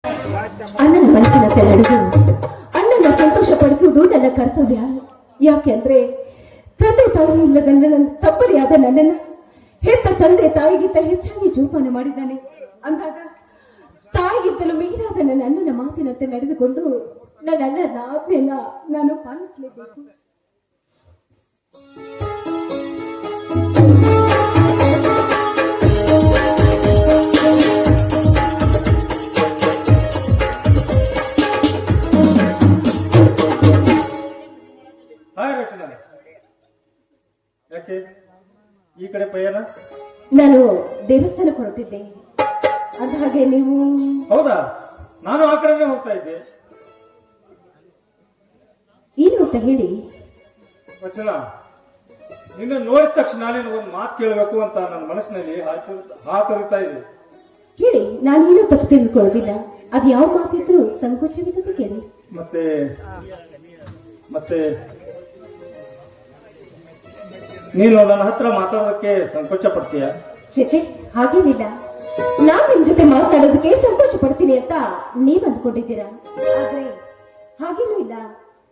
ಅಣ್ಣನ ಮನಸ್ಸಿನಂತೆ ನಡೆದು ಅಣ್ಣನ ಸಂತೋಷಪಡಿಸುವುದು ನನ್ನ ಕರ್ತವ್ಯ. ಯಾಕೆಂದ್ರೆ ತಂದೆ ತಾಯಿ ಇಲ್ಲದ ನನ್ನ ತಪ್ಪಲಿಯಾದ ನನ್ನನ್ನು ಹೆತ್ತ ತಂದೆ ತಾಯಿಗಿಂತ ಹೆಚ್ಚಾಗಿ ಜೋಪಾನ ಮಾಡಿದ್ದಾನೆ. ಅಂದಾಗ ತಾಯಿಗಿಂತಲೂ ಮೀರಾದ ನನ್ನ ಅಣ್ಣನ ಮಾತಿನಂತೆ ನಡೆದುಕೊಂಡು ನನ್ನ ಅಣ್ಣನ ಆಜ್ಞೆಯನ್ನ ನಾನು ಪಾಲಿಸಲೇಬೇಕು. ಯಾಕೆ ಈ ಕಡೆ ಪಯಣ? ನಾನು ದೇವಸ್ಥಾನಕ್ಕೆ ಹೊರಟಿದ್ದೆ. ಅದ ಹಾಗೆ ನೀವು? ಹೌದಾ, ನಾನು ಆ ಕಡೆನೇ ಹೋಗ್ತಾ ಇದ್ದೆ. ಏನು ಅಂತ ಹೇಳಿ. ವಚನ, ನಿನ್ನ ನೋಡಿದ ತಕ್ಷಣ ನೀನು ಒಂದು ಮಾತು ಕೇಳಬೇಕು ಅಂತ ನನ್ನ ಮನಸ್ಸಿನಲ್ಲಿ ಹಾತೊರಿತಾ ಇದೆ. ಕೇಳಿ, ನಾನೇನು ತಪ್ಪು ತಿಳ್ಕೊಳ್ಳೋದಿಲ್ಲ. ಅದು ಯಾವ ಮಾತಿದ್ರು ಸಂಕೋಚವಿಲ್ಲದೆ ಕೇಳಿ. ಮತ್ತೆ ಮತ್ತೆ ನೀನು ನನ್ನ ಹತ್ರ ಮಾತಾಡೋದಕ್ಕೆ ಸಂಕೋಚ ಪಡ್ತೀಯ? ಚೇಚೆ, ಹಾಗೇನಿಲ್ಲ. ನಾನ್ ನಿಮ್ ಜೊತೆ ಮಾತಾಡೋದಕ್ಕೆ ಸಂಕೋಚ ಪಡ್ತೀನಿ ಅಂತ ನೀವ್ ಅಂದ್ಕೊಂಡಿದ್ದೀರಾ. ಆದ್ರೆ ಹಾಗೇನೂ ಇಲ್ಲ.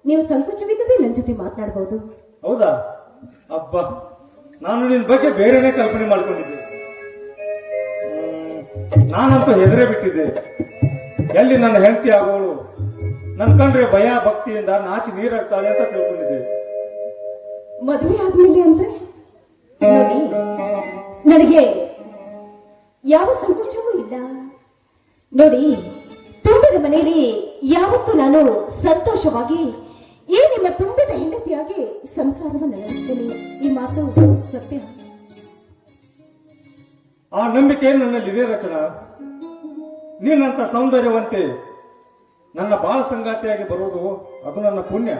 ನೀವು ಸಂಕೋಚವಿಲ್ಲದೆ ನನ್ನ ಜೊತೆ ಮಾತನಾಡಬಹುದು. ಹೌದಾ? ಅಬ್ಬ, ನಾನು ನಿನ್ ಬಗ್ಗೆ ಬೇರೆನೇ ಕಲ್ಪನೆ ಮಾಡ್ಕೊಂಡಿದ್ದೆ. ನಾನಂತೂ ಹೆದರೇ ಬಿಟ್ಟಿದ್ದೆ. ಎಲ್ಲಿ ನನ್ನ ಹೆಂಡತಿ ಆಗೋಳು ನನ್ ಕಂಡ್ರೆ ಭಯ ಭಕ್ತಿಯಿಂದ ನಾಚಿ ನೀರಾಗ್ತಾಳೆ ಅಂತ ತಿಳ್ಕೊಂಡಿದ್ದೆ. ಮದುವೆ ಆದ್ಮೇಲೆ ಅಂದ್ರೆ ನೋಡಿ, ನನಗೆ ಯಾವ ಸಂಕೋಚವೂ ಇಲ್ಲ. ನೋಡಿ, ತುಂಬಿದ ಮನೆಯಲ್ಲಿ ಯಾವತ್ತೂ ನಾನು ಸಂತೋಷವಾಗಿ ಈ ನಿಮ್ಮ ತುಂಬಿದ ಹೆಂಡತಿಯಾಗಿ ಸಂಸಾರವನ್ನು ನಡೆಸ್ತೇನೆ. ಈ ಮಾತು ಸತ್ಯ. ಆ ನಂಬಿಕೆ ನನ್ನಲ್ಲಿದೆ ರಚನಾ. ನೀನಂತ ಸೌಂದರ್ಯವಂತೆ ನನ್ನ ಬಾಳ ಸಂಗಾತಿಯಾಗಿ ಬರುವುದು ಅದು ನನ್ನ ಪುಣ್ಯ.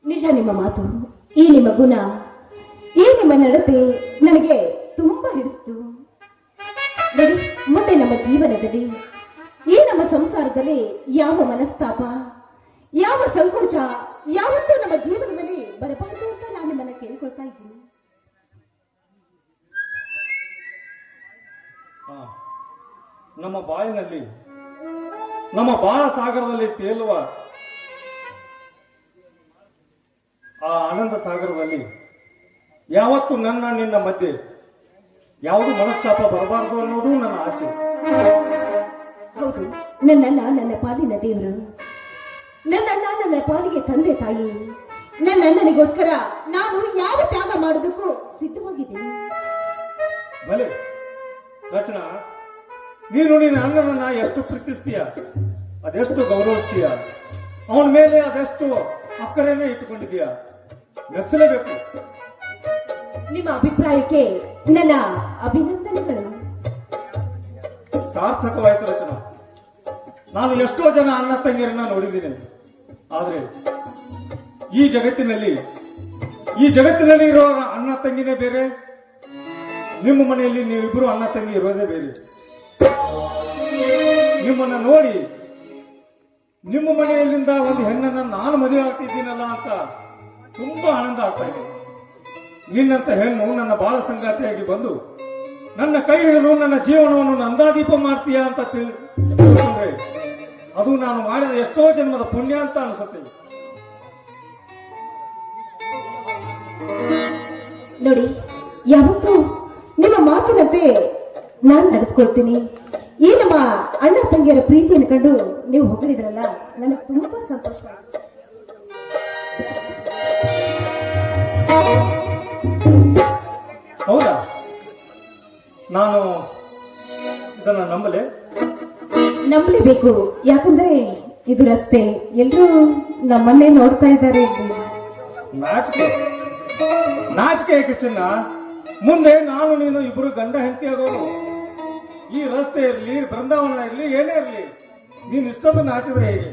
ನಿಜ ನಿಮ್ಮ ಮಾತು. ಈ ನಿಮ್ಮ ಗುಣ, ಈ ನಿಮ್ಮ ನಡತೆ ನನಗೆ ತುಂಬಾ ಹಿಡಿಸ್ತು. ನೋಡಿ, ಮುಂದೆ ನಮ್ಮ ಜೀವನದಲ್ಲಿ, ಈ ನಮ್ಮ ಸಂಸಾರದಲ್ಲಿ ಯಾವ ಮನಸ್ತಾಪ, ಯಾವ ಸಂಕೋಚ ಯಾವತ್ತೂ ನಮ್ಮ ಜೀವನದಲ್ಲಿ ಬರಬಾರದು ಅಂತ ನಾನು ನಿಮ್ಮನ್ನ ಕೇಳಿಕೊಳ್ತಾ ಇದ್ದೀನಿ. ನಮ್ಮ ಬಾಯಿನಲ್ಲಿ, ನಮ್ಮ ಬಾಳ ಸಾಗರದಲ್ಲಿ ತೇಲುವ ಆ ಆನಂದ ಸಾಗರದಲ್ಲಿ ಯಾವತ್ತು ನನ್ನ ನಿನ್ನ ಮಧ್ಯೆ ಯಾವುದು ಮನಸ್ತಾಪ ಬರಬಾರದು ಅನ್ನೋದು ನನ್ನ ಆಸೆ. ಹೌದು, ನನ್ನನ್ನ ನನ್ನ ಪಾಲಿನ ದೇವರು, ನನ್ನನ್ನ ನನ್ನ ಪಾಲಿಗೆ ತಂದೆ ತಾಯಿ, ನನ್ನ ಅಣ್ಣನಿಗೋಸ್ಕರ ನಾನು ಯಾವ ತ್ಯಾಗ ಮಾಡೋದಕ್ಕೂ ಸಿದ್ಧವಾಗಿದ್ದೀನಿ. ಭಲೆ ರಚನಾ, ನೀನು ನಿನ್ನ ಅಣ್ಣನನ್ನ ಎಷ್ಟು ಪ್ರೀತಿಸ್ತೀಯ, ಅದೆಷ್ಟು ಗೌರವಿಸ್ತೀಯ, ಅವನ ಮೇಲೆ ಅದೆಷ್ಟು ಅಕ್ಕರೇನೆ ಇಟ್ಟುಕೊಂಡಿದೀಯ, ಮೆಚ್ಚಲೇಬೇಕು. ನಿಮ್ಮ ಅಭಿಪ್ರಾಯಕ್ಕೆ ನನ್ನ ಅಭಿನಂದನೆಗಳು. ಸಾರ್ಥಕವಾಯಿತು ರಚನಾ. ನಾನು ಎಷ್ಟೋ ಜನ ಅಣ್ಣ ತಂಗಿಯರನ್ನ ನೋಡಿದ್ದೀನಿ. ಆದ್ರೆ ಈ ಜಗತ್ತಿನಲ್ಲಿ ಇರೋ ಅಣ್ಣ ತಂಗಿನೇ ಬೇರೆ. ನಿಮ್ಮ ಮನೆಯಲ್ಲಿ ನೀವಿಬ್ರು ಅಣ್ಣ ತಂಗಿ ಇರೋದೇ ಬೇರೆ. ನಿಮ್ಮನ್ನ ನೋಡಿ ನಿಮ್ಮ ಮನೆಯಲ್ಲಿಂದ ಒಂದು ಹೆಣ್ಣನ್ನ ನಾನು ಮದುವೆ ಆಗ್ತಿದ್ದೀನಲ್ಲ ಅಂತ ತುಂಬಾ ಆನಂದ ಆಗ್ತಾ ಇದೆ. ನಿನ್ನಂತ ಹೆಣ್ಣು ನನ್ನ ಬಾಳ ಸಂಗಾತಿಯಾಗಿ ಬಂದು ನನ್ನ ಕೈ ಹಿಡಿದು ನನ್ನ ಜೀವನವನ್ನು ನಂದಾದೀಪ ಮಾಡ್ತೀಯಾ ಅಂತ ತಿಳ್ಕೊಂಡ್ರೆ ಅದು ನಾನು ಮಾಡಿದ ಎಷ್ಟೋ ಜನ್ಮದ ಪುಣ್ಯ ಅಂತ ಅನಿಸುತ್ತೆ. ನೋಡಿ, ಯಾವತ್ತೂ ನಿಮ್ಮ ಮಾತಿನಂತೆ ನಾನು ನಡೆದುಕೊಳ್ತೀನಿ. ಈ ನಮ್ಮ ಅಣ್ಣ ತಂಗಿಯರ ಪ್ರೀತಿಯನ್ನು ಕಂಡು ನೀವು ಹೊಗಳಿದ್ರಲ್ಲ, ನನಗೆ ತುಂಬಾ ಸಂತೋಷ. ಹೌದಾ? ನಾನು ಇದನ್ನ ನಂಬಲೇಬೇಕು. ಯಾಕಂದ್ರೆ ಇದು ರಸ್ತೆ, ಎಲ್ರೂ ನಮ್ಮನ್ನೇ ನೋಡ್ತಾ ಇದ್ದಾರೆ. ನಾಚಿಕೆ ಏಕೆ ಚಿನ್ನ? ಮುಂದೆ ನಾನು ನೀನು ಇಬ್ರು ಗಂಡ ಹೆಂಡತಿ ಆಗೋರು. ಈ ರಸ್ತೆ ಇರ್ಲಿ, ಬೃಂದಾವನ ಇರ್ಲಿ, ಏನೇ ಇರ್ಲಿ, ನೀನ್ ಇಷ್ಟೊಂದು ನಾಚಿದ್ರೆ ಹೇಗೆ?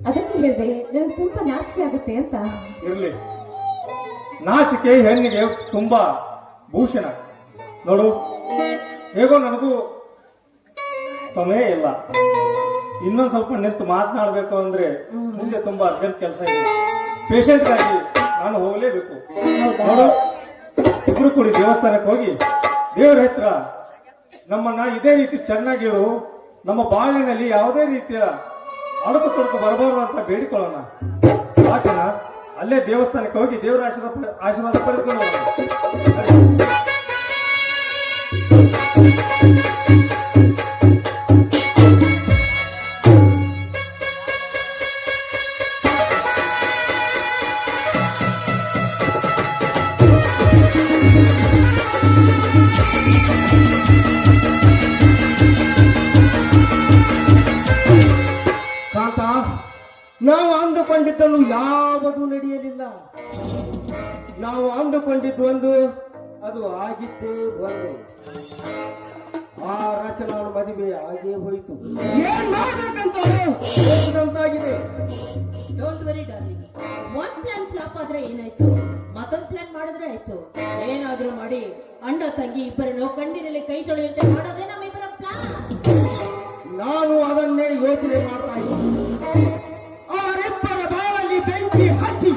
ಅದಕ್ಕೆ ಹೇಳಿದೆ, ನನಗೆ ತುಂಬಾ ನಾಚಿಕೆ ಆಗುತ್ತೆ ಅಂತ. ಇರ್ಲಿ, ನಾಚಿಕೆ ಹೆಣ್ಣಿಗೆ ತುಂಬಾ ಭೂಷಣ. ನೋಡು, ಹೇಗೋ ನನಗೂ ಸಮಯ ಇಲ್ಲ. ಇನ್ನೊಂದು ಸ್ವಲ್ಪ ನಿಂತು ಮಾತನಾಡಬೇಕು ಅಂದ್ರೆ ಮುಂದೆ ತುಂಬಾ ಅರ್ಜೆಂಟ್ ಕೆಲಸ ಇದೆ. ಪೇಷಂಟ್ ಆಗಿ ನಾನು ಹೋಗಲೇಬೇಕು. ನೋಡು, ಇಬ್ರು ಕೂಡಿ ದೇವಸ್ಥಾನಕ್ಕೆ ಹೋಗಿ ದೇವರ ಹತ್ರ ನಮ್ಮನ್ನ ಇದೇ ರೀತಿ ಚೆನ್ನಾಗಿರು, ನಮ್ಮ ಬಾಳಿನಲ್ಲಿ ಯಾವುದೇ ರೀತಿಯ ಅಡಕು ತೊಡಕು ಬರಬಾರದು ಅಂತ ಬೇಡಿಕೊಳ್ಳೋಣ. ಆಚನ ಅಲ್ಲೇ ದೇವಸ್ಥಾನಕ್ಕೆ ಹೋಗಿ ದೇವರ ಆಶೀರ್ವಾದ ಪಡೆದುಕೊಳ್ಳೋಣ. ಕಾಂತ, ನಾವು ಅಂದುಕೊಂಡಿದ್ದನ್ನು ಯಾವುದೂ ನಡೆಯಲಿಲ್ಲ. ನಾವು ಅಂದುಕೊಂಡಿದ್ದು ಒಂದು, ಅದು ಆಗಿದ್ದೇ ಒಂದು. ಆ ರಚನಾಳ ಮದುವೆ ಆಗೇ ಹೋಯಿತು. ಏನ್ ಮಾಡ್ಬೇಕಂತ ಹೋದಂತಾಗಿದೆ. ಡೋಂಟ್ ವರಿ ಡಾರ್ಲಿಂಗ್, ಒಂದ್ ಪ್ಲಾನ್ ಫ್ಲಾಪ್ ಆದ್ರೆ ಏನಾಯ್ತು, ಮತ್ತೊಂದ್ ಪ್ಲಾನ್ ಮಾಡಿದ್ರೆ ಆಯ್ತು. ಏನಾದ್ರೂ ಮಾಡಿ ಅಣ್ಣ ತಂಗಿ ಇಬ್ಬರನ್ನು ಕಣ್ಣಿನಲ್ಲಿ ಕೈ ತೊಳೆಯುವಂತೆ ಮಾಡೋದೇ ನಮ್ಮಿಬ್ಬರ ಪ್ಲಾನ್. ನಾನು ಅದನ್ನೇ ಯೋಚನೆ ಮಾಡ್ತಾ ಇದ್ದೀನಿ. ಅವರಿಬ್ಬರ ಬಾಳಲ್ಲಿ ಬೆಂಕಿ ಹಚ್ಚಿ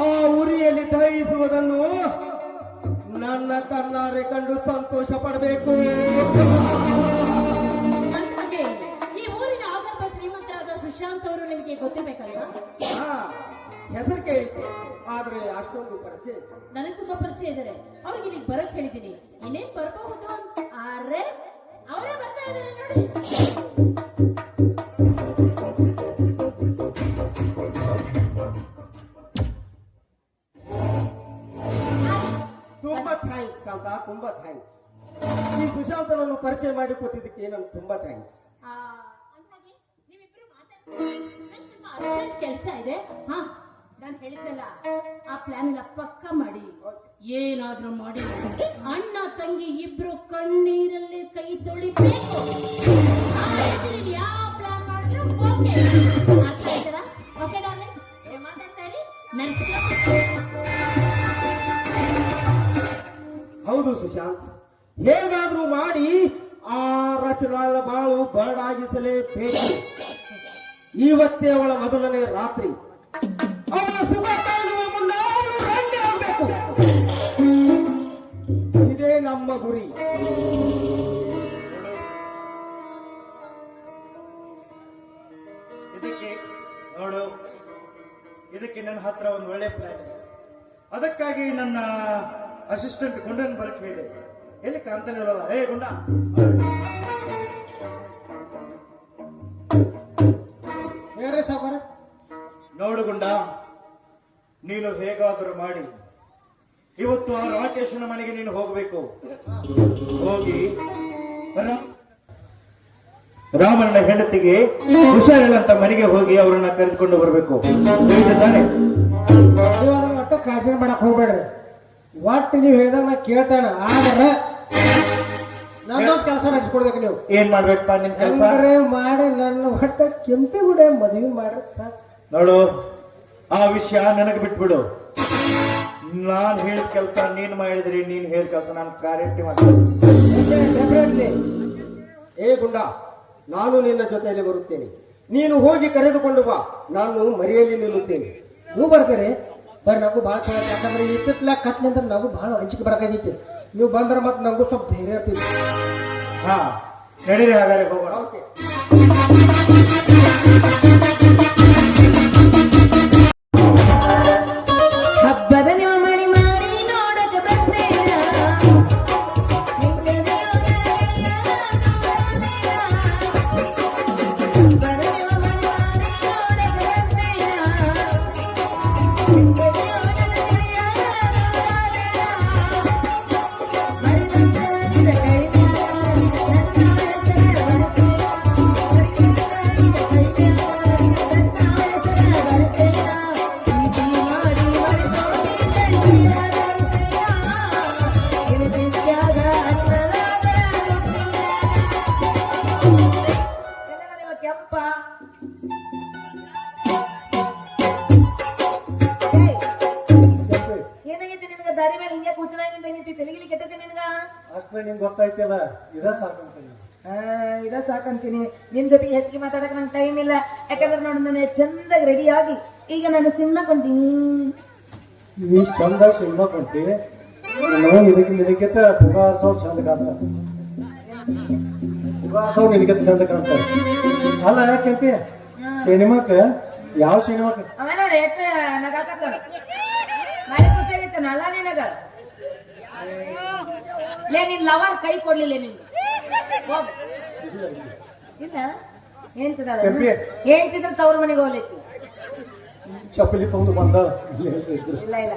ಆ ಉರಿಯಲ್ಲಿ ದಹಿಸುವುದನ್ನು ನನ್ನ ಕಣ್ಣಾರೆ ಕಂಡು ಸಂತೋಷ ಪಡಬೇಕು. ಅಂದಾಗೆ ಈ ಊರಿನ ಆಗರ್ಭ ಶ್ರೀಮಂತರಾದ ಸುಶಾಂತ್ ಅವರು ನಿಮಗೆ ಗೊತ್ತಿರ್ಬೇಕಲ್ವಾ? ಹೆಸರು ಕೇಳಿದ್ದೆ, ಆದ್ರೆ ಅಷ್ಟೊಂದು ಪರಿಚಯ ಇಲ್ಲ. ನನಗೆ ತುಂಬಾ ಪರಿಚಯ ಇದ್ದಾರೆ. ಅವ್ರಿಗೆ ಈಗ ಬರಕ್ ಹೇಳಿದೀನಿ, ಇನ್ನೇನ್ ಬರಬಹುದು. ಆದ್ರೆ ಅವರೇ ಬರ್ತಾ ಇದ್ದಾರೆ ನೋಡಿ. ತುಂಬಾ ಥ್ಯಾಂಕ್ಸ್ ಕಾಂತ, ತುಂಬಾ ಥ್ಯಾಂಕ್ಸ್. ಈ ಸುಶಾಂತನನ್ನು ಪರಿಚಯ ಮಾಡಿ ಕೊಟ್ಟಿದ್ದಕ್ಕೆ ನನ್ಗೆ ತುಂಬಾ ಥ್ಯಾಂಕ್ಸ್. ಅಂದಾಗೆ ನೀವಿಬ್ರು ಮಾತಾಡ್ತೀನಿ, ಸ್ವಲ್ಪ ಅರ್ಜೆಂಟ್ ಕೆಲಸ ಇದೆ. ಹಾ, ನಾನು ಹೇಳಿದ್ನಲ್ಲ, ಆ ಪ್ಲಾನ್ ನ ಪಕ್ಕ ಮಾಡಿ. ಏನಾದ್ರೂ ಮಾಡಿ ಅಣ್ಣ ತಂಗಿ ಇಬ್ರು ಕಣ್ಣೀರಲ್ಲಿ ಕೈ ತೊಳಿಬೇಕು. ಯಾವ ಪ್ಲಾನ್ ಮಾಡಿದ್ರು ಓಕೆ. ಅರ್ಥ ಆಯ್ತಲ್ಲ? ಓಕೆ ಡಾರ್ಲಿಂಗ್, ಏನ್ ಮಾತಾಡ್ತಾ ಇರಿ? ಹೌದು ಸುಶಾಂತ್, ಹೇಗಾದ್ರೂ ಮಾಡಿ ಆ ರಚನಾಳ ಬಾಳು ಬರಡಾಗಿಸಲೇಬೇಕು. ಇವತ್ತೇ ಅವಳ ಮೊದಲನೇ ರಾತ್ರಿ. ಅವಳ ಸುಖ ಕಾಣುವ ಮುನ್ನ ಅವಳು ರಂಡೆ ಆಗ್ಬೇಕು. ಇದೇ ನಮ್ಮ ಗುರಿ. ಇದಕ್ಕೆ ನನ್ನ ಹತ್ರ ಒಂದು ಒಳ್ಳೆ ಪ್ಲಾನ್ ಇದೆ. ಅದಕ್ಕಾಗಿ ನನ್ನ ಅಸಿಸ್ಟೆಂಟ್ ಗುಂಡನ್ ಬರಕ್ ಹೇಳಿದೆ. ಎಲ್ಲಿ ಕಾಂತಾನೆ ಹೇಳಲ್ಲ, ಹೇ ಗುಂಡ, ಹೇಳ್ರಿ ಸಾವುಕಾರ. ನೋಡು ಗುಂಡ, ನೀನು ಹೇಗಾದರೂ ಮಾಡಿ ಇವತ್ತು ಆ ರಾಕೇಶನ ಮನೆಗೆ ನೀನು ಹೋಗ್ಬೇಕು. ಹೋಗಿ ರಾಮನ ಹೆಂಡತಿಗೆ ಹುಷಾರಿಲ್ಲಂತ ಮನೆಗೆ ಹೋಗಿ ಅವರನ್ನ ಕರೆದುಕೊಂಡು ಬರಬೇಕು. ತಾನೆ ಒಟ್ಟ ಕಾಶಿನ ಮಾಡಕ್ ಹೋಗ್ಬೇಡ್ರಿ. ಒಟ್ಟು ನೀವು ಹೇಳಿದಾಗ ನಾ ಕೇಳ್ತಾನ. ಆದ್ರೆ ನನ್ನೊಂದು ಕೆಲಸ ನಡೆಸ್ಕೊಡ್ಬೇಕು. ನೀವು ಏನ್ ಮಾಡ್ಬೇಕಪ್ಪ ನಿನ್ ಕೆಲಸ? ಮಾಡಿ ನನ್ನ ಒಟ್ಟ ಕೆಂಪೇಗೌಡ ಮದುವೆ ಮಾಡ್ರಿ ಸಾಕು. ನೋಡು, ಆ ವಿಷಯ ನನಗೆ ಬಿಟ್ಬಿಡು. ನಾನ್ ಹೇಳಿದ ಕೆಲಸ ನೀನ್ ಮಾಡಿದ್ರಿ, ನೀನ್ ಹೇಳಿದ ಕೆಲಸ ನಾನು ಗ್ಯಾರಂಟಿ ಮಾಡ್ತೀನಿ. ಏ ಗುಂಡ, ನಾನು ನಿನ್ನ ಜೊತೆಯಲ್ಲಿ ಬರುತ್ತೇನೆ. ನೀನು ಹೋಗಿ ಕರೆದುಕೊಂಡು ಬಾ, ನಾನು ಮರೆಯಲ್ಲಿ ನಿಲ್ಲುತ್ತೇನೆ. ನೀವು ಬರ್ತೀರಿ ಬರ್ರಿ. ನನಗೂ ಭಾಳ ಚಲೋ, ಯಾಕಂದ್ರೆ ಇತ್ತಿತ್ಲ ಕಟ್ ನಿಂದ್ರೆ ನನಗೂ ಭಾಳ ಹಂಚಿಕೆ ಬರಕೈತಿ. ನೀವು ಬಂದ್ರೆ ಮತ್ತೆ ನನಗೂ ಸ್ವಲ್ಪ ಧೈರ್ಯ ಇರ್ತೀವಿ. ಹಾ, ನಡೀರಿ, ಹಾಗಾದ್ರೆ ಹೋಗೋಣ. ಓಕೆ. ಹಬ್ಬದ ನಿಮ್ಮ ಮಣಿ ಮಾರಿ ನೋಡಕ ಬಂದೇನ. ಕೆಂಪ ಏನಾಗೈತಿ ನಿನಗ? ದಾರಿ ಮೇಲೆ ಹಿಂಗೆ ಕೂಚನಾಗಿ ನಿಂತಿ ತೆಲಿಗಿಲಿ ಕೆಟ್ಟೈತಿ ನಿನಗ? ಅಷ್ಟೇ ನಿಮ್ಗೆ ಗೊತ್ತಾಯ್ತಲ್ಲ, ಇದ ಸಾಕಂತೀನಿ. ಇದ ಸಾಕಂತೀನಿ. ನಿನ್ ಜೊತೆಗೆ ಹೆಚ್ಚಿಗೆ ಮಾತಾಡಕ್ ನಂಗೆ ಟೈಮ್ ಇಲ್ಲ. ಯಾಕಂದ್ರೆ ನೋಡಿ, ನಾನು ಚಂದಾಗಿ ರೆಡಿ ಆಗಿ ಈಗ ನಾನು ಸಿನಿಮಾ ಕೊಂತೀನಿ. ನೀವು ಚಂದಾಗಿ ಸಿನಿಮಾ ಕೊಂಟಿ ನಾವು ನಿನಗಿಂತ ಪುಗಾರ್ಸವ್ ಚಂದ ಕಾಣ್ತಾರ ಪುಗಾರ್ಸವ್ ನಿನಗಿಂತ ಚಂದ ಕಾಣ್ತಾರ ಅಲ್ಲ ಯಾಕೆ ಸಿನಿಮಾಕ್ಕ ಯಾವ ಸಿನಿಮಾಕ್ಕ ಅವ ನೋಡಿ ಎಷ್ಟು ನಗಾಕತ್ತಾನ ಮನೆ ಖುಷಿ ಆಗೈತೆ ಅಲ್ಲ ನಿನಗ ಲೇ ನಿನ್ ಲವರ್ ಕೈ ಕೊಡ್ಲಿಲ್ಲ ನಿನ್ಗೆ ಹೋಗ್. ಇಲ್ಲ ಏನ್ತಿದಾಳ ಏನ್ತಿದ್ರ ತವ್ರ ಮನೆಗೆ ಹೋಗ್ಲಿಕ್ಕೆ ಚಪ್ಪಲಿ ತಗೊಂಡು ಬಂದ ಇಲ್ಲ ಇಲ್ಲ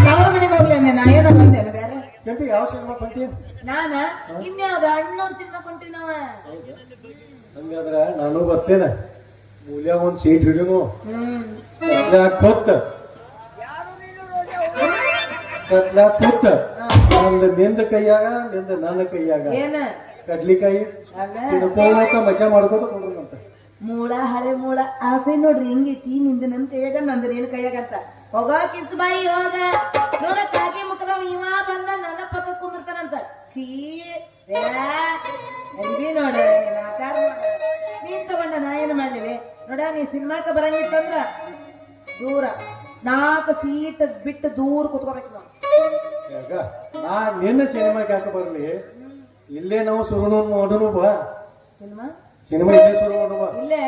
ತವ್ರ ಮನೆಗೆ ಹೋಗ್ಲಿ ಅಂದೆ ನಾ ಏನೋ ಬಂದೇನೆ ಬೇರೆ ಕೆಂಪಿ ಯಾವ ಸಿನಿಮಾ ಬಂತಿ ನಾನ ಇನ್ಯಾವ್ದು ಅಣ್ಣವ್ರ ಸಿನಿಮಾ ಕೊಂಟಿವಿ ನಾವ ಹಂಗಾದ್ರ ನಾನು ಬರ್ತೇನೆ ಮೂಲ್ಯ ಒಂದ್ ಸೀಟ್ ಹಿಡಿನು ಕೊತ್ತ ನಂದು ನಿಂದ ಕೈಯಾಗ ನಿಂದ ನನ್ನ ಕೈಯಾಗ ಏನ ಕಡ್ಲಿಕಾಯಿ ತಿನ್ಕೋತ ಮಜಾ ಮಾಡ್ಕೋತ ಕೊಂಡ್ರಂತ ಮೂಳ ಹಳೆ ಮೂಳ ಆಸೆ ನೋಡ್ರಿ ಹೆಂಗೈತಿ ನಿಂದ ನನ್ ಕೈಯಾಗ ನಂದ್ರ ಏನ್ ಕೈಯಾಗಂತ ಹೋಗ ಕಿಸ್ ಬಾಯಿ ಹೋಗ ನೋಡ ಕಾಗಿ ಮುಖದವ ಇವ ಬಂದ ನನ್ನ ಪಕ್ಕ ಕುಂದಿರ್ತಾನಂತ ಛೀ ಅರಿವಿ ನೋಡ ಆಕಾರ ನೋಡ ನೀನ್ ತಗೊಂಡ ನಾ ಏನ್ ಮಾಡ್ಲಿವೆ ನೋಡ ನೀ ಸಿನಿಮಾಕ ಬರಂಗಿತ್ತಂದ್ರ ದೂರ 4 ಸೀಟ್ ಬಿಟ್ಟು ದೂರ ಕುತ್ಕೋಬೇಕು ನಾವು ಯಾಕ ನಾ ನಿನ್ನ ಸಿನಿಮಾಕ್ಕೆ ಯಾಕೆ ಬರ್ಲಿ ಇಲ್ಲೇ ನಾವು ಶುರು ಮಾಡೋನು ಬಾ ಸಿನಿಮಾ ಸಿನಿಮಾ ಇಲ್ಲೇ ಶುರು ಮಾಡೋಣ ಬಾ ಇಲ್ಲೇ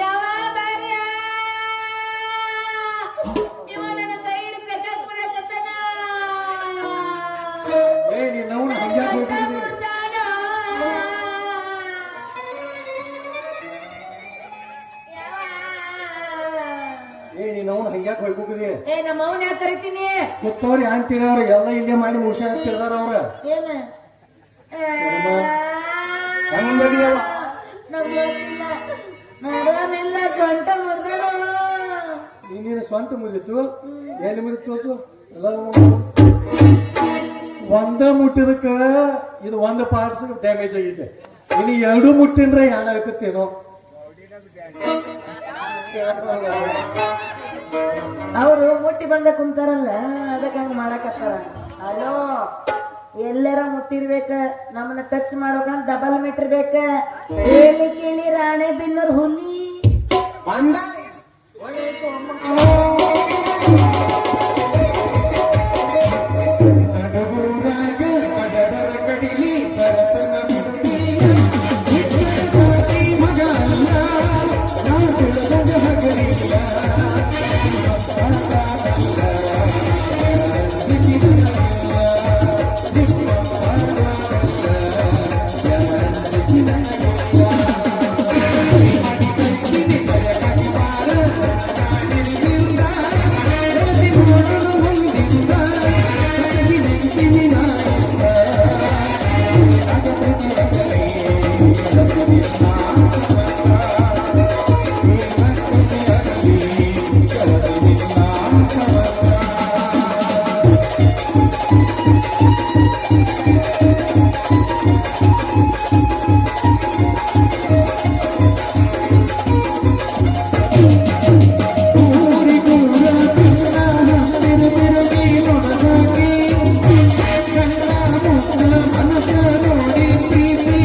ಯಾವ ಬಾರ್ಯ ಇವ ನನ್ನ ಕೈ ಹಿಡಿದು ತೆಗ್ದಾಕ್ ಬಿಡಕತ್ತಾನ. ಏ ನೀನ್ ನಾವು ಹಂಗ್ಯಾಕ್ ಹೋಗ್ತಿದ್ವಿ ಏ ನೀನ್ ನಾವು ಹಂಗ್ಯಾಕ್ ಹೋಗ್ಕೋಕಿದಿ ಏ ನಮ್ಮ ಅವನ್ ಯಾಕೆ ಕರಿತೀನಿ ಗೊತ್ತವ್ರಿ ಹ್ಯಾಂಗ್ ತಿಳಿಯವ್ರ ಎಲ್ಲ ಇಲ್ಲೇ ಮಾಡಿ ಮುಗಿಸ ತಿಳಿದಾರ ಅವ್ರ ಏನ ಹೆಂಗ್ ಬದಿಯವ? ನಮ್ಗೆ ಗೊತ್ತಿಲ್ಲ ನಡಮೆಲ್ಲ ಸೊಂಟ ಮುರಿದವ ನೀನೇನು ಸ್ವಂತ ಮುರಿತು ಎಲ್ಲಿ ಮುರಿತು ಎಲ್ಲ ಒಂದ ಮುಟ್ಟಿದಕ್ಕ ಇದು ಒಂದು ಪಾರ್ಟ್ಸ್ ಡ್ಯಾಮೇಜ್ ಆಗಿದೆ ಇನ್ನು 2 ಮುಟ್ಟಿನ್ರೆ ಏನಾಗತ್ತೇನೋ ಅವರು ಮುಟ್ಟಿ ಬಂದ ಕುಂತಾರಲ್ಲ ಅದಕ್ಕೆ ಹಂಗ ಮಾಡಕತ್ತಾರ ಅಲೋ ಎಲ್ಲರ ಮುಟ್ಟಿರ್ಬೇಕ ನಮ್ಮನ್ನ ಟಚ್ ಮಾಡ್ಬೇಕಂತ ಡಬಲ್ ಮೀಟರ್ ಬೇಕ ಹೇಳಿ ಕೇಳಿ ರಾಣೆ ಬಿನ್ನರ್ ಹುಲಿ ಬಂದ ಮನಸ ನೋಡಿ ಪ್ರೀತಿ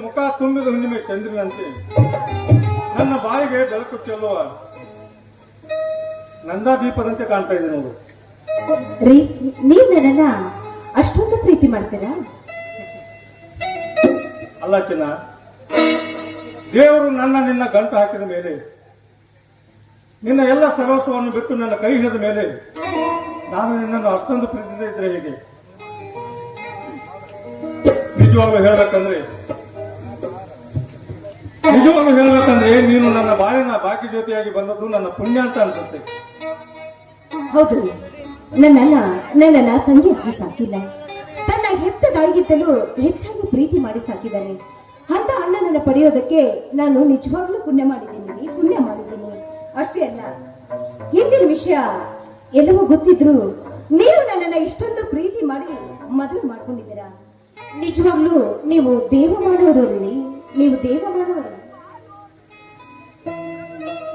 ಮುಖ ತುಂಬಿದ ಹುಣ್ಣಿಮೆ ಚಂದ್ರನಂತೆ ನನ್ನ ಬಾಯಿಗೆ ಬೆಳಕು ಚೆಲ್ಲುವ ನಂದಾದೀಪದಂತೆ ಕಾಣ್ತಾ ಇದೆ ನೋಡು. ರೀ, ನೀವ್ ನನ್ನನ್ನ ಅಷ್ಟೊಂದು ಪ್ರೀತಿ ಮಾಡ್ತೀರಾ? ಅಲ್ಲ ಚಿನ್ನ, ದೇವರು ನಿನ್ನ ಗಂಟು ಹಾಕಿದ ಮೇಲೆ, ನಿನ್ನ ಎಲ್ಲ ಸರ್ವಸ್ವವನ್ನು ಬಿಟ್ಟು ನನ್ನ ಕೈ ಹಿಡಿದ ಮೇಲೆ ನಾನು ನಿನ್ನನ್ನು ಅಷ್ಟೊಂದು ಪ್ರೀತಿಸಿದ ಇದ್ರೆ ಹೇಗೆ? ನಿಜವಾಗ್ಲೂ ಹೇಳ್ಬೇಕಂದ್ರೆ ನೀನು ನನ್ನ ಬಾಳಿನ ಬಾಕಿ ಜೊತೆಯಾಗಿ ಬಂದದ್ದು ನನ್ನ ಪುಣ್ಯ ಅಂತ ಅನ್ಸುತ್ತೆ. ಹೌದು, ನನ್ನನ್ನ ತಂಗಿ ಆಗಿ ಸಾಕಿಲ್ಲ, ತನ್ನ ಹೆತ್ತದಾಗಿದ್ದಲು ಹೆಚ್ಚಾಗಿ ಪ್ರೀತಿ ಮಾಡಿ ಸಾಕಿದ್ದಾನೆ. ಅಂತ ಅಣ್ಣನನ್ನ ಪಡೆಯೋದಕ್ಕೆ ನಾನು ನಿಜವಾಗ್ಲೂ ಪುಣ್ಯ ಮಾಡಿದ್ದೀನಿ. ಅಷ್ಟೇ ಅಲ್ಲ, ಹಿಂದಿನ ವಿಷಯ ಎಲ್ಲವೂ ಗೊತ್ತಿದ್ರು ನೀವು ನನ್ನನ್ನ ಇಷ್ಟೊಂದು ಪ್ರೀತಿ ಮಾಡಿ ಮದುವೆ ಮಾಡ್ಕೊಂಡಿದ್ದೀರಾ. ನಿಜವಾಗ್ಲೂ ನೀವು ದೇವ ಮಾಡೋರು.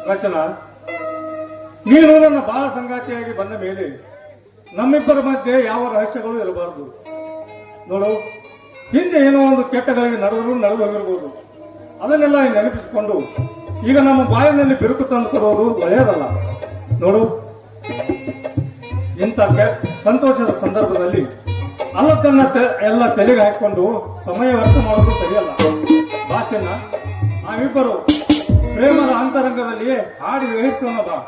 ರಚನಾ, ನೀನು ನನ್ನ ಬಾಳ ಸಂಗಾತಿಯಾಗಿ ಬಂದ ಮೇಲೆ ನಮ್ಮಿಬ್ಬರ ಮಧ್ಯೆ ಯಾವ ರಹಸ್ಯಗಳು ಇರಬಾರದು. ನೋಡು, ಹಿಂದೆ ಏನೋ ಒಂದು ಕೆಟ್ಟಗಳಿಗೆ ನಡೆದು ಹೋಗಿರ್ಬೋದು. ಅದನ್ನೆಲ್ಲ ನೆನಪಿಸಿಕೊಂಡು ಈಗ ನಮ್ಮ ಬಾಯಿನಲ್ಲಿ ಬಿರುಕು ತಂದು ಕೊಡೋದು ಒಳ್ಳೆಯದಲ್ಲ. ನೋಡು, ಇಂಥ ಸಂತೋಷದ ಸಂದರ್ಭದಲ್ಲಿ ಅಲ್ಲದನ್ನ ಎಲ್ಲ ತಲೆಗೆ ಹಾಕಿಕೊಂಡು ಸಮಯ ವ್ಯರ್ಥ ಮಾಡೋದು ಸರಿಯಲ್ಲ. ಬಾ ಚೆನ್ನ, ನಾವಿಬ್ಬರು ಪ್ರೇಮದ ಅಂತರಂಗದಲ್ಲಿ ಹಾಡಿ ವ್ಯವಹಿಸೋಣ ಬಾ.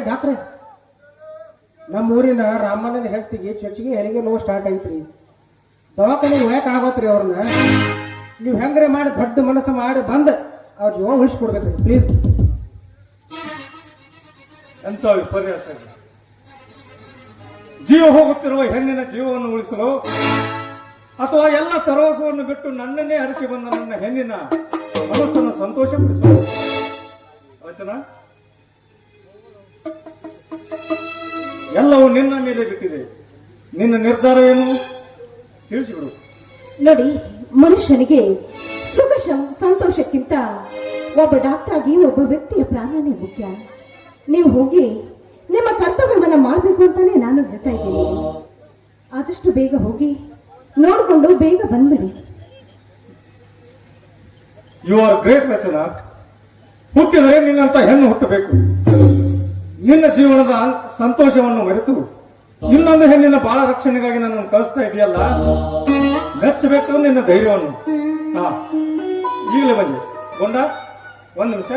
ಡಾಕ್ಟ್ರೆ, ನಮ್ಮೂರಿನ ರಾಮಣ್ಣನ ಹೆಲ್ತಿಗೆ ಚರ್ಚಿಗೆ ಹೆರಿಗೆ ನೋವು ಸ್ಟಾರ್ಟ್ ಐತ್ರಿ. ದವಾಖಾನೆ ಹೋಯಕ್ ಆಗೋತ್ರಿ. ಅವ್ರನ್ನ ನೀವು ಹೆಂಗ್ರೆ ಮಾಡಿ ದೊಡ್ಡ ಮನಸ್ಸು ಮಾಡಿ ಬಂದ್ ಅವ್ರ ಜೀವ ಉಳಿಸ್ಕೊಡ್ಬೇಕ್ರಿ ಪ್ಲೀಸ್. ಎಂತ ವಿಪರ್ಯಾಸ! ಜೀವ ಹೋಗುತ್ತಿರುವ ಹೆಣ್ಣಿನ ಜೀವವನ್ನು ಉಳಿಸಲು ಅಥವಾ ಎಲ್ಲ ಸರ್ವಸ್ವವನ್ನು ಬಿಟ್ಟು ನನ್ನನ್ನೇ ಹರಿಸಿ ಬಂದ ನನ್ನ ಹೆಣ್ಣಿನ ಮನಸ್ಸನ್ನು ಸಂತೋಷಪಡಿಸಲು ವಚನ ಎಲ್ಲವೂ ನಿನ್ನ ಮೇಲೆ ಬಿಟ್ಟಿದೆ. ನಿನ್ನ ನಿರ್ಧಾರ ಏನು? ತಿಳಿಸಿಬಿಡು. ನೋಡಿ, ಮನುಷ್ಯನಿಗೆ ಸುಖ ಸಂತೋಷಕ್ಕಿಂತ ಒಬ್ಬ ಡಾಕ್ಟರ್ ಆಗಿ ಒಬ್ಬ ವ್ಯಕ್ತಿಯ ಪ್ರಾಣನೇ ಮುಖ್ಯ. ನೀವು ಹೋಗಿ ನಿಮ್ಮ ಕರ್ತವ್ಯವನ್ನ ಮಾಡಬೇಕು ಅಂತಾನೆ ನಾನು ಹೇಳ್ತಾ ಇದ್ದೀನಿ. ಆದಷ್ಟು ಬೇಗ ಹೋಗಿ ನೋಡಿಕೊಂಡು ಬೇಗ ಬಂದ್ಬಿಡಿ. ಯು ಆರ್ ಗ್ರೇಟ್ ರಚನಾ. ಹುಟ್ಟಿದರೆ ನಿನ್ನಂತ ಹೆಣ್ಣು ಹುಟ್ಟಬೇಕು. ನಿನ್ನ ಜೀವನದ ಸಂತೋಷವನ್ನು ಮರೆತು ಇನ್ನೊಂದು ಹೆಣ್ಣಿನ ಬಾಳ ರಕ್ಷಣೆಗಾಗಿ ನನ್ನನ್ನು ಕಳಿಸ್ತಾ ಇದೆಯಲ್ಲ, ಮೆಚ್ಚಬೇಕು ನಿನ್ನ ಧೈರ್ಯವನ್ನು. ಹಾ, ಈಗಲೇ ಬನ್ನಿ. ಗೊಂಡ, ಒಂದು ನಿಮಿಷ.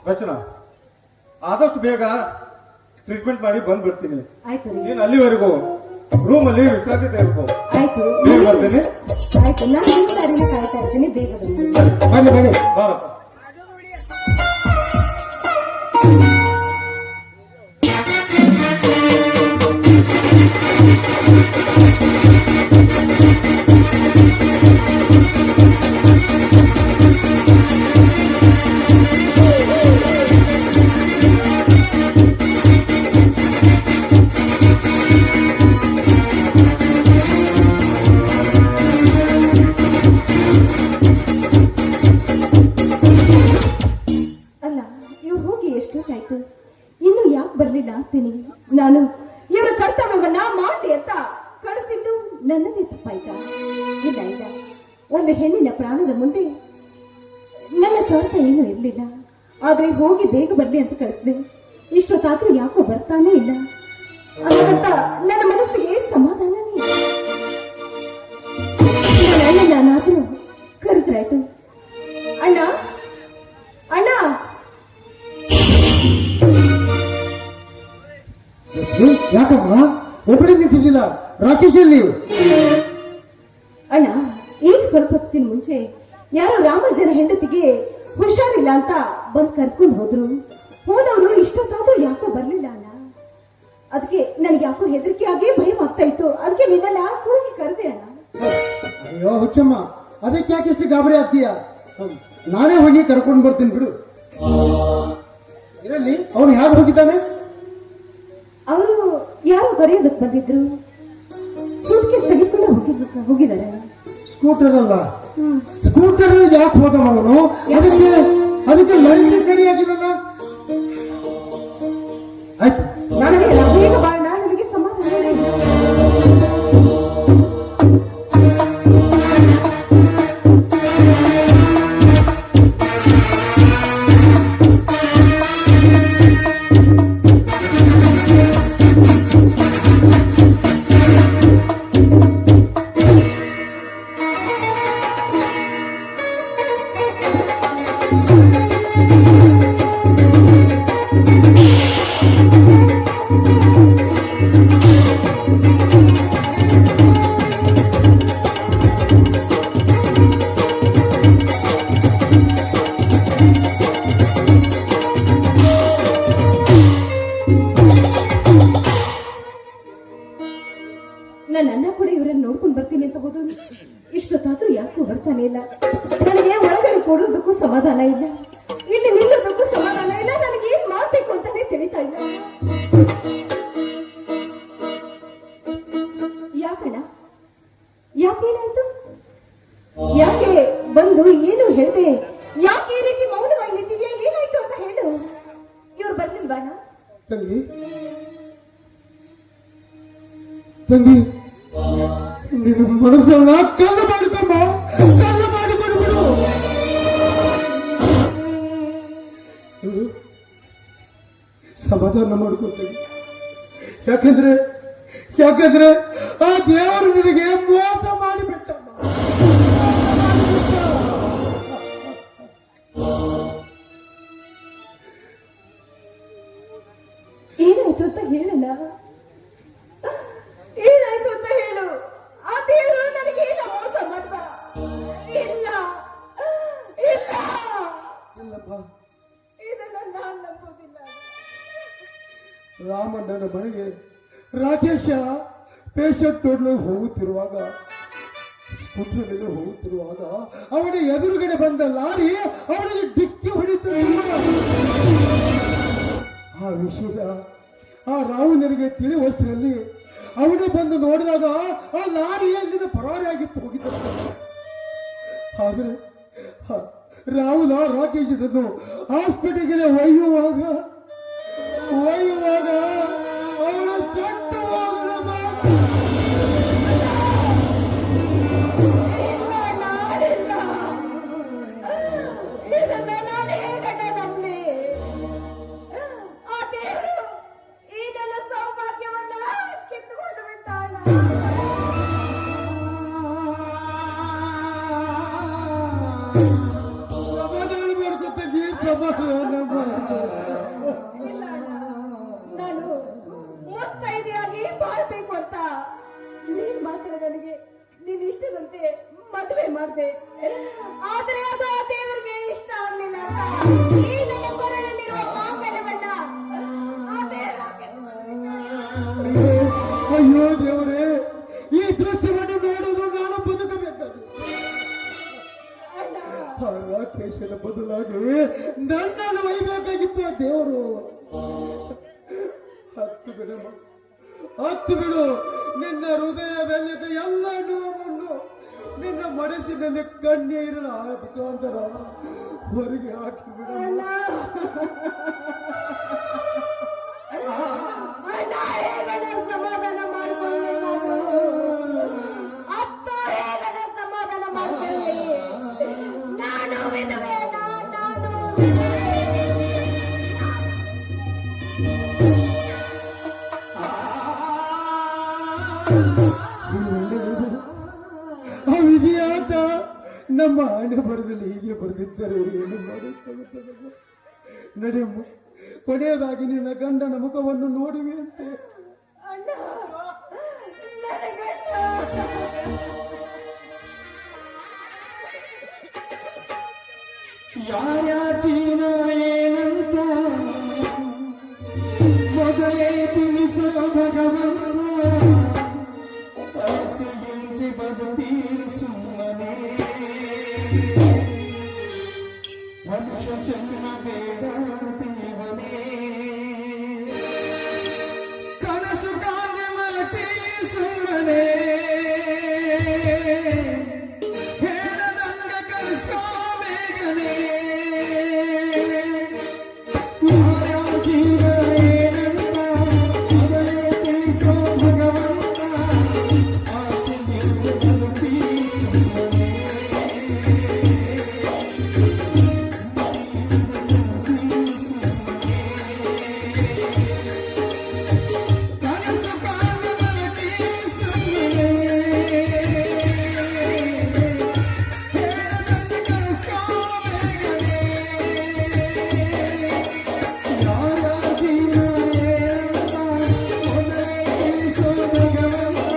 ರಚನಾ, ಆದಷ್ಟು ಬೇಗ ಟ್ರೀಟ್ಮೆಂಟ್ ಮಾಡಿ ಬಂದ್ಬಿಡ್ತೀನಿ. ಆಯ್ತು ರೀ. ನೀನು ಅಲ್ಲಿವರೆಗೂ ರೂಮ್ ಅಲ್ಲಿ ವಿಶ್ರಾಂತಿ ತೆಗೆದುಕೋ. ಆಯ್ತು ಬೇಗ ಬರ್ತೀನಿ. ಆಯ್ತು, ನಾನು ನಿಮ್ಮ ದಾರಿನ ಕಾಯ್ತಾ ಇರ್ತೀನಿ. ಬೇಗ ಬನ್ನಿ. ಬನ್ನಿ ಬನ್ನಿ, ಬಾರಪ್ಪ. ಅಲ್ಲ, ಇವ್ರು ಹೋಗಿ ಎಷ್ಟೊತ್ತಾಯ್ತು, ಇನ್ನು ಯಾಕೆ ಬರ್ಲಿಲ್ಲ ಅಂತೀನಿ. ನಾನು ಇವರ ಕರ್ತವ್ಯವನ್ನ ಮಾಡಿ ಅಂತ ಕಳಿಸಿದ್ದು ನನ್ನದೇ ತಪ್ಪಾಯ್ತಾ? ಇಲ್ಲ ಇಲ್ಲ, ಒಂದು ಹೆಣ್ಣಿನ ಪ್ರಾಣದ ಮುಂದೆ ನನ್ನ ಸ್ವಾರ್ಥ ಏನೂ ಇರಲಿಲ್ಲ. ಆದ್ರೆ ಹೋಗಿ ಬೇಗ ಬರ್ಲಿ ಅಂತ ಕಳಿಸಿದೆ. ಇಷ್ಟೊತ್ತಾದ್ರೂ ಯಾಕೋ ಬರ್ತಾನೆ ಇಲ್ಲ. ಅದಕ್ಕಂತ ನನ್ನ ಮನಸ್ಸಿಗೆ ಸಮಾಧಾನನೇ ಇಲ್ಲ. ನನ್ನ ಅಣ್ಣ ನಾನಾದ್ರೂ ಕರೆದ್ರಾಯ್ತು. ಅಣ್ಣ, ಅಣ್ಣ, ಯಾಕಮ್ಮ ಒಬ್ಬರೇ ನಿಂತಿದ್ದಿಲ್ಲ? ರಾಕೇಶ್ ಎಲ್ಲಿ? ಅಣ್ಣ, ಈಗ ಸ್ವಲ್ಪ ಹೊತ್ತಿನ ಮುಂಚೆ ಯಾರೋ ರಾಮಜ್ಜನ ಹೆಂಡತಿಗೆ ಹುಷಾರಿಲ್ಲ ಅಂತ ಬಂದ್ ಕರ್ಕೊಂಡು ಹೋದವರು ಇಷ್ಟೊತ್ತಾದ್ರೂ ಯಾಕೋ ಬರ್ಲಿಲ್ಲ ಅಣ್ಣ. ಅದಕ್ಕೆ ನನಗೆ ಯಾಕೋ ಹೆದರಿಕೆ ಆಗಿ ಭಯವಾಗ್ತಾ ಇತ್ತು. ಅದಕ್ಕೆ ನಿನ್ನೆಲ್ಲ ಹೋಗಿ ಕರೆದೆ ಅಣ್ಣ. ಅಯ್ಯೋ ಹುಚ್ಚಮ್ಮ, ಅದಕ್ಕೆ ಯಾಕೆ ಇಷ್ಟು ಗಾಬರಿ ಆಗ್ತೀಯ? ನಾನೇ ಹೋಗಿ ಕರ್ಕೊಂಡು ಬರ್ತೀನಿ ಬಿಡು. ಇರಲ್ಲಿ ಅವನು ಯಾರು ಹೋಗಿದ್ದಾನೆ? ಅವರು ಯಾರೋ ಬರೆಯೋದಕ್ಕೆ ಬಂದಿದ್ರು. ಸೂಟ್ಕೇಸ್ ತೆಗೆದುಕೊಂಡು ಹೋಗಿದ್ದಾರೆ. ಸ್ಕೂಟರ್ ಅಲ್ಲ, ಹ್ಮ್. ಸ್ಕೂಟರ್ ಯಾಕೆ ಹೋದ ಅವನು? ಅದಕ್ಕೆ ಲೈಟ್ ಸರಿಯಾಗಿರಲ್ಲ. ಆಯ್ತು, ನನಗೆ ಬೇಗ ಬಾಣ, ನನಗೆ ಸಮಾಧಾನ ಇಲ್ಲ. ನನ್ನ ಅಣ್ಣ ಕೂಡ ಇವರನ್ನು ನೋಡ್ಕೊಂಡು ಬರ್ತೀನಿ ಅಂತ ಹೋದ. ಇಷ್ಟೊತ್ತಾದ್ರೂ ಯಾಕೋ ಬರ್ತಾನೆ ಇಲ್ಲ. ನನಗೆ ಒಳಗಡೆ ಕೊಡೋದಕ್ಕೂ ಸಮಾಧಾನ ಇಲ್ಲ, ಇಲ್ಲಿ ನಿಲ್ಲೋದಕ್ಕೂ ಸಮಾಧಾನ ಇಲ್ಲ. ನನಗೆ ಏನ್ ಮಾಡ್ಬೇಕು ಅಂತಾನೆ ತಿಳಿತಾ ಇಲ್ಲ. ಯಾಕಣ್ಣ, ಯಾಕೇನಾಯ್ತು? ಯಾಕೆ ಬಂದು ಏನು ಹೇಳ್ದೆ? ಯಾಕೆ ಈ ರೀತಿ ಮೌನವಾಗಿ ನಿಂತಿದ್ಯಾ? ಏನಾಯ್ತು ಅಂತ ಹೇಳು. ಇವ್ರು ಬರ್ಲಿಲ್ವಾಣ? ತಂಗಿ ತಂಗಿ, ನಿನ್ನ ಮನಸ್ಸನ್ನ ಕಲ್ಲು ಮಾಡಿಕೊಮ್ಮ, ಕಲ್ಲು ಮಾಡಿಕೊಡ್ಬಿಡು. ಸಮಾಧಾನ ಮಾಡ್ಕೊಳ್ತೇನೆ. ಯಾಕಂದ್ರೆ ಆ ದೇವರು ನಿನಗೆ ಮೋಸ ಮಾಡಿಬಿಟ್ಟಮ್ಮ. ಏನಾಯ್ತು ಅಂತ ಹೇಳಲ್ಲ? ಏನಾಯ್ತು ಅಂತ ಹೇಳು. ಆ ದೇವರು ನನಗೆ ಏನು ಮೋಸ ಮಾಡ್ದ? ಇಲ್ಲ ಇಲ್ಲ, ಇಲ್ಲಪ್ಪ, ಇದನ್ನ ನಾನು ನಂಬೋದಿಲ್ಲ. ರಾಕೇಶ ಪೇಷಂಟ್ ನೋಡಲು ಹೋಗುತ್ತಿರುವಾಗ ಸ್ಕೂಟರ್ನಲ್ಲಿ ಹೋಗುತ್ತಿರುವಾಗ ಅವನ ಎದುರುಗಡೆ ಬಂದ ಲಾರಿ ಅವನಿಗೆ ಡಿಕ್ಕಿ ಹೊಡಿತಿಲ್ಲ. ಆ ವಿಷಯ ಆ ರಾಹುಲನಿಗೆ ತಿಳಿಯುವಷ್ಟರಲ್ಲಿ ಅವನೇ ಬಂದು ನೋಡಿದಾಗ ಆ ಲಾರಿಯಲ್ಲಿನ ಪರಾರಿಯಾಗಿತ್ತು ಹೋಗಿದ್ದ. ಆದರೆ ರಾಹುಲ ರಾಕೇಶನನ್ನು ಹಾಸ್ಪಿಟಲ್ಗೆ ಒಯ್ಯುವಾಗ ಅವನ ಸತ್ತು ಹೋಗಲು ಇದನ್ನ ನಾನು ಹೇಗಣ್ಣ ನಂಬಲಿ? ಆ ದೇವರು ಈ ನನ್ನ ಸೌಭಾಗ್ಯವನ್ನ ಕಿತ್ತುಕೊಂಡು ಬಿಟ್ಟಾಳ. ಸಮಾಧಾನ ಮಾಡ್ಕೊತೀವಿ, ಸಮಾಧಾನ ಇಲ್ಲ ಅಣ್ಣ, ನಾನು ಮುತ್ತೈದೆಯಾಗಿ ಬಾಳ್ಬೇಕು ಅಂತ ನೀನ್ ಮಾತ್ರ ನನಗೆ ನಿನ್ ಇಷ್ಟದಂತೆ ಮದುವೆ ಮಾಡಿದೆ. ಆದ್ರೆ ಅದು ಆ ದೇವರಿಗೆ ಇಷ್ಟ ಆಗ್ಲಿಲ್ಲ ಅಂತ ಈ ನನ್ನ ಕೊರಳಲ್ಲಿರುವ ಮಾಂಗಲ್ಯವನ್ನ ಆ ದೇವರ ಅಯ್ಯೋ ದೇವರೇ, ಈ ದೃಶ್ಯವನ್ನು ನೋಡೋದು ನಾನು ಬದುಕಬೇಕಾದ. ಆ ರಾಕೇಶನ ಬದಲಾಗಿ ನನ್ನನ್ನು ಒಯ್ಯಬೇಕಾಗಿತ್ತು ಆ ದೇವರು. ಹತ್ತು ಬಿಡು ನಿನ್ನ ಹೃದಯದಲ್ಲಿದ್ದ ಎಲ್ಲ ನೋವನ್ನು, ನಿನ್ನ ಮನಸ್ಸಿನಲ್ಲಿ ಕಣ್ಣೀರಿನ ಮುಖಾಂತರ ಹೊರಗೆ ಹಾಕಿ ಬಿಡು. ಸಮಾಧಾನ ಮಾಡಿಕೊಳ್ಳಿ, ಅತ್ತ ಹೇಗನ ಸಮಾಧಾನ ಮಾಡಿಕೊಳ್ಳಿ. ನಾನು ವಿಧವೆ, ನಾನು ಆ ವಿಧಿಯಾಟ ನಮ್ಮ ಹಣೆ ಬರದಲ್ಲಿ ಹೀಗೆ ಬರೆದಿದ್ದರೆ ಏನು ಮಾಡುತ್ತದೆ? ನಡೆಯಮ್ಮ, ಕೊನೆಯದಾಗಿ ನಿನ್ನ ಗಂಡನ ಮುಖವನ್ನು ನೋಡುವೆ ಅಂತೆ. ಅಣ್ಣ, ನನ್ನ ಗಂಡ ಯಾರ ಜೀವ ಏನಂತ ಮೊದಲೇ ತಿಳಿಸೋ ಭಗವಂತ, ಆಸೆಯಲ್ಲಿ ಬದುಕೀರು ಸುಮ್ಮನೆ. ಮನುಷ್ಯ ಜನ್ಮ ಬೇಡ ದೇವನೇ, ಕನಸು ಕಾಣೆ ಮಲತಿ ಸುಮ್ಮನೆ. ಹೇಳದಂಗ ಕನಸೋ ಬೇಗನೆ. ಯಾರ ಜೀವ ಏನಂತ ಮೊದಲೇ ತಿಳಿಸೋ ಭಗವಂತ, ಆಸೆಯಲ್ಲಿ ಬದುಕೀರು ಸುಮ್ಮನೆ. ಕನಸು ಕಾಣು ಮಲಗಿ ಸುಮ್ಮನೆ. ಹೇಳದಂತೆ ಕನಸೋ ಬೇಗನೆ. ಯಾರ ಜೀವ ಏನಂತ ಮೊದಲೇ ತಿಳಿಸೋ ಭಗವಂತ,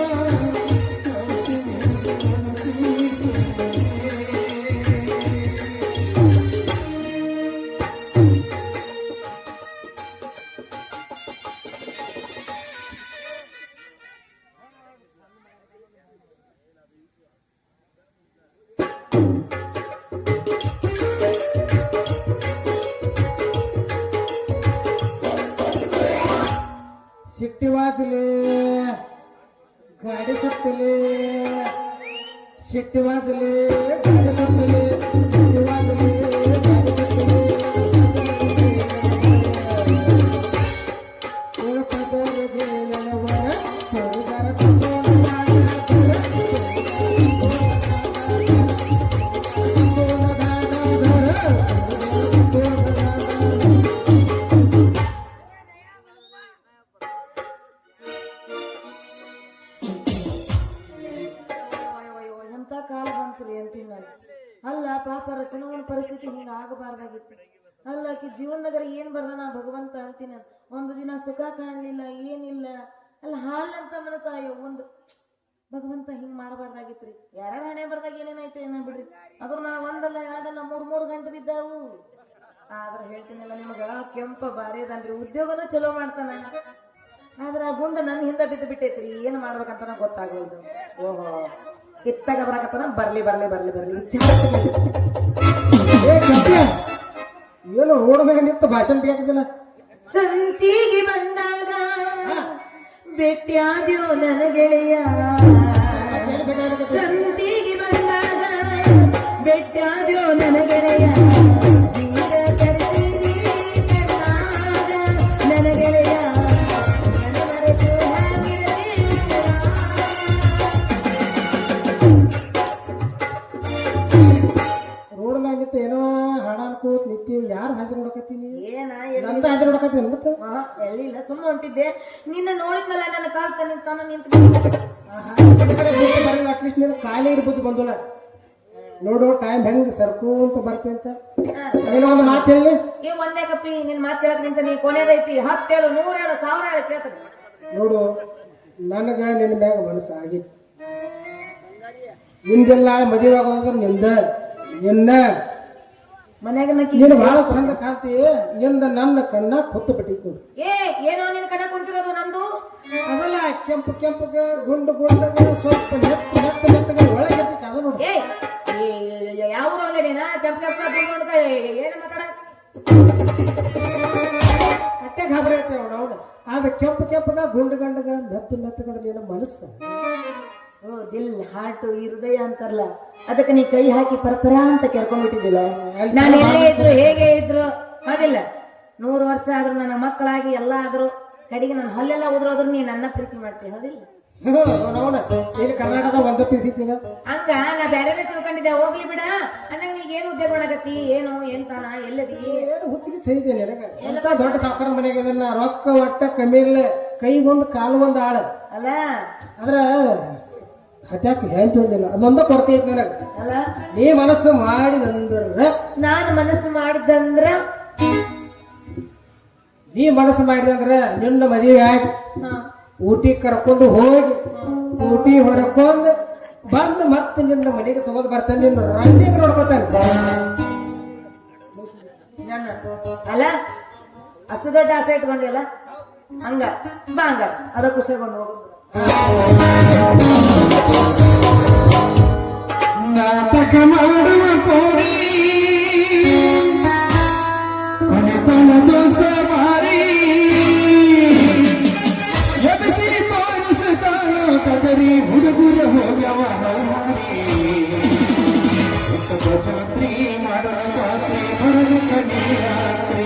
ಆಸೆಯಲ್ಲಿ ಬದುಕೀರು ಸುಮ್ಮನೆ. ಸಿಟ್ಟಿವಾದಲೆ ಗಾಡಿ ಸುತ್ತಲೆ, ಸಿಟ್ಟಿವಾದಲೆ ಗಾಡಿ ಸುತ್ತಲೆ, ಸಿಟ್ಟಿವಾದಲೆ ಗಾಡಿ ಸುತ್ತಲೆ. ಪದರಗೆ ನನವರ ಸರಿದಾರ ಎಂತ ಕಾಲ ಬಂತ್ರಿ ಅಂತೀನಿ ನಾನು. ಅಲ್ಲ ಪಾಪ ರಚನವನ ಪರಿಸ್ಥಿತಿ ಹಿಂಗ ಆಗಬಾರ್ದಾಗಿತ್ತು. ಅಲ್ಲ ಆಕಿ ಜೀವನದಾಗ ಏನ್ ಬರ್ದಾನ ಭಗವಂತ ಅಂತೀನಿ ನಾನು. ಒಂದು ದಿನ ಸುಖ ಕಾಣ್ಲಿಲ್ಲ, ಏನಿಲ್ಲ. ಅಲ್ಲ ಹಾಲಂತ ಮನಸ್ಸ ಅಯ್ಯೋ ಒಂದು ಭಗವಂತ ಹಿಂಗ್ ಮಾಡಬಾರ್ದಾಗಿತ್ರಿ. ಯಾರ ಹಣೆ ಬರ್ದಾಗ ಏನೇನೈತೆ ಏನ ಬಿಡ್ರಿ. ಅದ್ರ ನಾ ಒಂದಲ್ಲ ಎರಡಲ್ಲ ಮೂರ್ ಗಂಟೆ ಬಿದ್ದಾವು. ಆದ್ರ ಹೇಳ್ತೀನಲ್ಲ ನಿಮಗ ಕೆಂಪ ಬಾರಿ ಅದನ್ರಿ, ಉದ್ಯೋಗನೂ ಚಲೋ ಮಾಡ್ತಾನ. ಆದ್ರ ಆ ಗುಂಡ ನನ್ನ ಹಿಂದೆ ಬಿದ್ದು ಬಿಟ್ಟೈತ್ರಿ ಏನ್ ಮಾಡ್ಬೇಕಂತ ನಂಗೆ ಗೊತ್ತಾಗಲ್ದು. ಓಹೋ ಕಿತ್ತಾಗ ಬರಕತ್ತಾನ, ಬರ್ಲಿ ಬರ್ಲಿ ಬರ್ಲಿ ಬರ್ಲಿ ಏ ಕೆಂಪ, ಏನು ರೋಡ್ ಮೇಲೆ ನಿಂತು ಭಾಷಣ ಬೇಕಾಗಿಲ್ಲ. ಸಂತಿಗೆ ಬಂದಾಗ ಭೇಟಿಯಾದ್ಯೋ ನನ್ನ ಗೆಳೆಯ, ಸಂತಿಗೆ ಬಂದಾಗ ಭೇಟಿಯಾದ್ಯೋ ನನ್ನ ಗೆಳೆಯ, ನನ್ನ ಗೆಳೆಯ ರೋಡ್ ಮ್ಯಾಗ ನಿಂತು ಏನೋ ಹಾಡ ಅನ್ಕೋತ್ ನಿಂತೀವಿ. ಯಾರು ಹಾಗೆ ನೋಡಕತ್ತೀನಿ? ಏನ ನಂದ ಹಾಗೆ ನೋಡಕತ್ತೀನಿ ಮತ್ತೆ. ಎಲ್ಲಿಲ್ಲ, ಸುಮ್ಮನೆ ಹೊಂಟಿದ್ದೆ. ನಿನ್ನ ನೋಡಿದ್ನಲ್ಲ ನನ್ನ ಕಾಲ್ ತಾನ ನಿಂತು. ಅಟ್ಲೀಸ್ಟ್ ನೀನು ಖಾಲಿ ಇರ್ಬೋದು ಬಂದೋಳ. ನೋಡು ಟೈಮ್ ಹೆಂಗ್ ಸರ್ಕು ಅಂತ ಬರ್ತಿ ಅಂತ ಏನೋ ಒಂದು ಮಾತು ಹೇಳಿ. ಈ ಒಂದೇ ಕಪ್ಪಿ ನಿನ್ ಮಾತು ಹೇಳಕ್ ನಿಂತ ನೀ ಕೊನೆದೈತಿ. 10 ಹೇಳು, 100 ಹೇಳು, 1000 ಹೇಳು ಕೇಳ್ತಾನೆ. ನೋಡು, ನನಗ ನಿನ್ನ ಮ್ಯಾಗ ಮನಸ್ಸು ಆಗಿತ್ತು. ನಿಂದೆಲ್ಲ ಮದುವೆ ಆಗೋದ್ರ ನಿಂದ ನಿನ್ನ ಮನ್ಯಾಗ ನಕ್ಕಿ ನೀನು ಬಹಳ ಚಂದ ಕಾಣ್ತಿ. ನಿಂದ ನನ್ನ ಕಣ್ಣ ಹೊತ್ತು ಬಿಟ್ಟಿತ್ತು. ಏನೋ ನಿನ್ ಕಣ ಕುಂತಿರೋದು ನಂದು. ಅದಲ್ಲ ಕೆಂಪು ಕೆಂಪಗ ಗುಂಡು ಗುಂಡಗ ಸ್ವಲ್ಪ ನೆತ್ತ ನೆತ್ತ ನೆತ್ತಗ ಒಳಗೆ ಅದ ನೋಡು. ಯಾವ ನೀನ ಕೆಂಪ ಕೆಂಪ ಗುಂಡ್ಕ ಏನ ಮಾತಾಡ ಅಟ್ಟೆ ಗಾಬರಿ ಐತೆ ಅವನು. ಆದ್ರೆ ಕೆಂಪು ಕೆಂಪಗ ಗುಂಡು ಗಂಡಗ ಮೆತ್ತ ಮೆತ್ತಗದ ನಿನ್ನ ಮನಸ್ಸ. ಓ ದಿಲ್ ಹಾರ್ಟ್ ಹೃದಯ ಅಂತಾರಲ್ಲ, ಅದಕ್ಕೆ ನೀ ಕೈ ಹಾಕಿ ಪರಪರ ಅಂತ ಕೆರ್ಕೊಂಡ್ಬಿಟ್ಟಿದ್ದಿಲ್ಲ. ನಾನು ಎಲ್ಲೇ ಇದ್ರು ಹೇಗೆ ಇದ್ರು ಅದಿಲ್ಲ, 100 ವರ್ಷ ಆದ್ರೂ ನನ್ನ ಮಕ್ಕಳಾಗಿ ಎಲ್ಲ ಆದ್ರು ಕಡೆಗೆ ನನ್ನ ಹಲ್ಲೆಲ್ಲ ಉದ್ರೋದ್ರು ನೀ ನನ್ನ ಪ್ರೀತಿ ಮಾಡ್ತೀವಿ ಹೌದಿಲ್ಲ. ಈಗ ಕರ್ನಾಟಕದ ಒಂದು ಪೀಸ್ ಇತ್ತೀಗ ಹಂಗ ನಾ ಬೇರೆನೇ ತಿಳ್ಕೊಂಡಿದ್ದೆ. ಹೋಗ್ಲಿ ಬಿಡ ಅನ್ನಂಗ ನೀಗ ಏನು ಉದ್ಯೋಗ ಮಾಡಕತ್ತಿ, ಏನು ಎಂತಾನ ಎಲ್ಲದಿ ಹುಚ್ಚಿಗೆ ಚೈತೆ ನನಗೆ. ಎಂತ ದೊಡ್ಡ ಸಾವುಕಾರ ಮನೆಗೆ ರೊಕ್ಕ ಒಟ್ಟ ಕಮ್ಮಿ ಇಲ್ಲ, ಕೈಗೊಂದು ಕಾಲು ಒಂದು ಆಳ ಅಲ್ಲ. ಅದ್ರ ಹಟ್ಯಾಕ ಹೆಂಚು ಒಂದಿಲ್ಲ, ಅದೊಂದ ಕೊರತೆ ಐತಿ ನನಗ. ಅಲ್ಲ ನೀ ಮನಸ್ಸು ಮಾಡಿದಂದ್ರ, ನಾನು ಮನಸ್ಸು ಮಾಡಿದಂದ್ರ, ನೀ ಮನಸ್ಸು ಮಾಡಿದಂದ್ರ ನಿನ್ನ ಮದುವೆ ಆಗಿ ಊಟಿ ಕರ್ಕೊಂಡು ಹೋಗಿ ಊಟಿ ಹೊಡ್ಕೊಂಡ್ ಬಂದು ಮತ್ತೆ ನಿನ್ನ ಮನೆಗೆ ತಗೊಂಡ್ ಬರ್ತಾನೆ. ನಿನ್ನ ರಂಜಿಗೆ ನೋಡ್ಕೊತಾನೆ. ನನ್ನ ಅಲ್ಲ ಅಷ್ಟು ದೊಡ್ಡ ಆಸೆ ಇಟ್ಕೊಂಡಿಲ್ಲ. ಹಂಗ ಬಾ ಹಂಗ ಅದ ಖುಷಿಗೊಂಡು ಹೋಗುದು. ನಾಟಕ ಮಾಡುವ ಕೋರಿ ಕೊನೆತನ ದೋಸ್ತ ಬಾರಿ ಎಬ್ಬಿಸಿ ತೋರಿಸುತ್ತಾಳೋ ಕದರಿ ಹುಡುಗರ ಹೋಗ್ಯವ ಜಾತ್ರಿ ಮಾಡೋ ಜಾತ್ರಿ ಬರಲು ಕಣ್ಣೀರಾತ್ರಿ.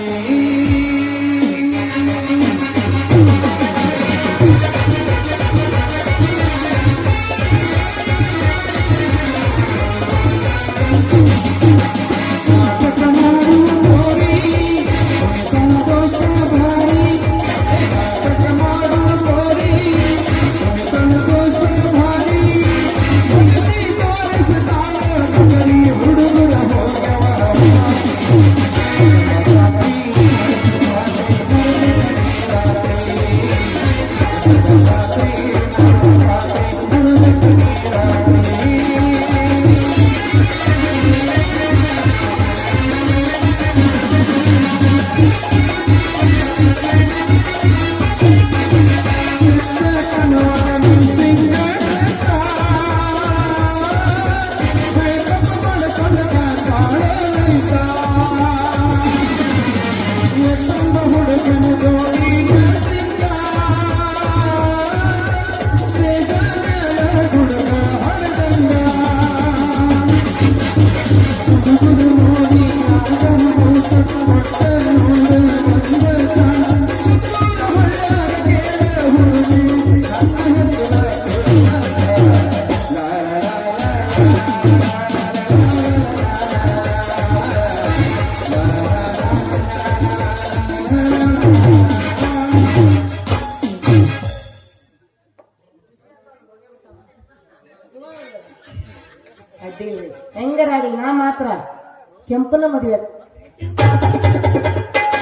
ಅಡ್ಡಿಲ್ಲ ಹೆಂಗರಾಗಲಿ, ನಾ ಮಾತ್ರ ಕೆಂಪನ ಮದುವೆ